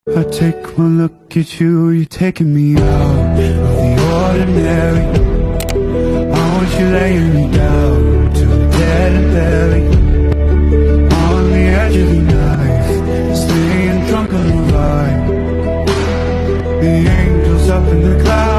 I take one look at you, you're taking me out of the ordinary. I want you laying me down to the dead and belly. On the edge of the knife, staying drunk on the ride. The angels up in the clouds.